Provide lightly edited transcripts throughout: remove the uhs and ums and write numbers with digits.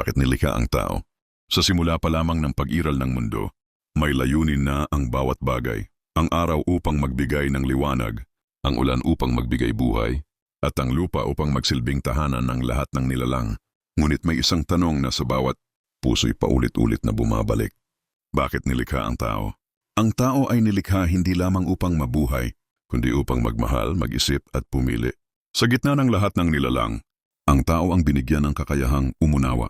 Bakit nilikha ang tao? Sa simula pa lamang ng pag-iral ng mundo, may layunin na ang bawat bagay. Ang araw upang magbigay ng liwanag, ang ulan upang magbigay buhay, at ang lupa upang magsilbing tahanan ng lahat ng nilalang. Ngunit may isang tanong na sa bawat puso'y paulit-ulit na bumabalik. Bakit nilikha ang tao? Ang tao ay nilikha hindi lamang upang mabuhay, kundi upang magmahal, mag-isip at pumili. Sa gitna ng lahat ng nilalang, ang tao ang binigyan ng kakayahang umunawa.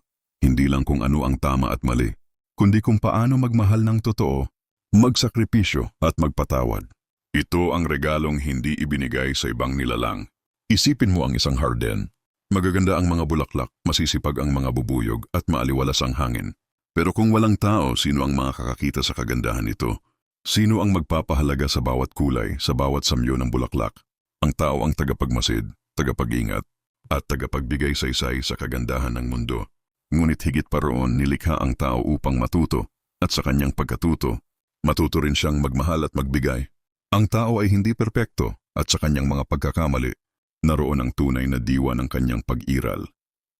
Hindi lang kung ano ang tama at mali, kundi kung paano magmahal ng totoo, magsakripisyo at magpatawad. Ito ang regalong hindi ibinigay sa ibang nilalang. Isipin mo ang isang harden. Magaganda ang mga bulaklak, masisipag ang mga bubuyog at maaliwalas ang hangin. Pero kung walang tao, sino ang makakakita sa kagandahan nito? Sino ang magpapahalaga sa bawat kulay, sa bawat samyo ng bulaklak? Ang tao ang tagapagmasid, tagapag-ingat, at tagapagbigay saysay sa kagandahan ng mundo. Ngunit higit pa roon, nilikha ang tao upang matuto, at sa kanyang pagkatuto, matuto rin siyang magmahal at magbigay. Ang tao ay hindi perpekto, at sa kanyang mga pagkakamali, naroon ang tunay na diwa ng kanyang pag-iral.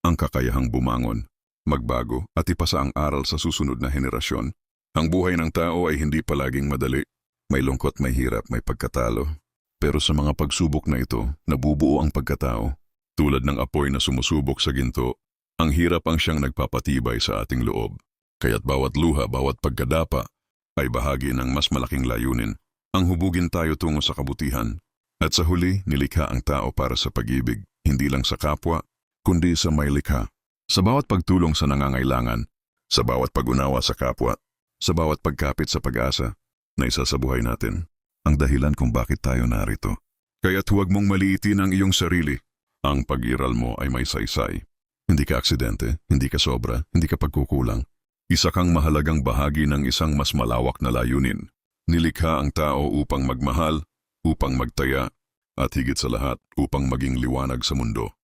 Ang kakayahang bumangon, magbago at ipasa ang aral sa susunod na henerasyon. Ang buhay ng tao ay hindi palaging madali. May lungkot, may hirap, may pagkatalo. Pero sa mga pagsubok na ito, nabubuo ang pagkatao. Tulad ng apoy na sumusubok sa ginto, ang hirap ang siyang nagpapatibay sa ating loob. Kaya't bawat luha, bawat pagkadapa, ay bahagi ng mas malaking layunin. Ang hubugin tayo tungo sa kabutihan. At sa huli, nilikha ang tao para sa pag-ibig, hindi lang sa kapwa, kundi sa may likha. Sa bawat pagtulong sa nangangailangan, sa bawat pag-unawa sa kapwa, sa bawat pagkapit sa pag-asa na isa sa buhay natin, ang dahilan kung bakit tayo narito. Kaya't huwag mong maliitin ang iyong sarili. Ang pag-iral mo ay may saysay. Hindi ka aksidente, hindi ka sobra, hindi ka pagkukulang. Isa kang mahalagang bahagi ng isang mas malawak na layunin. Nilikha ang tao upang magmahal, upang magtaya, at higit sa lahat upang maging liwanag sa mundo.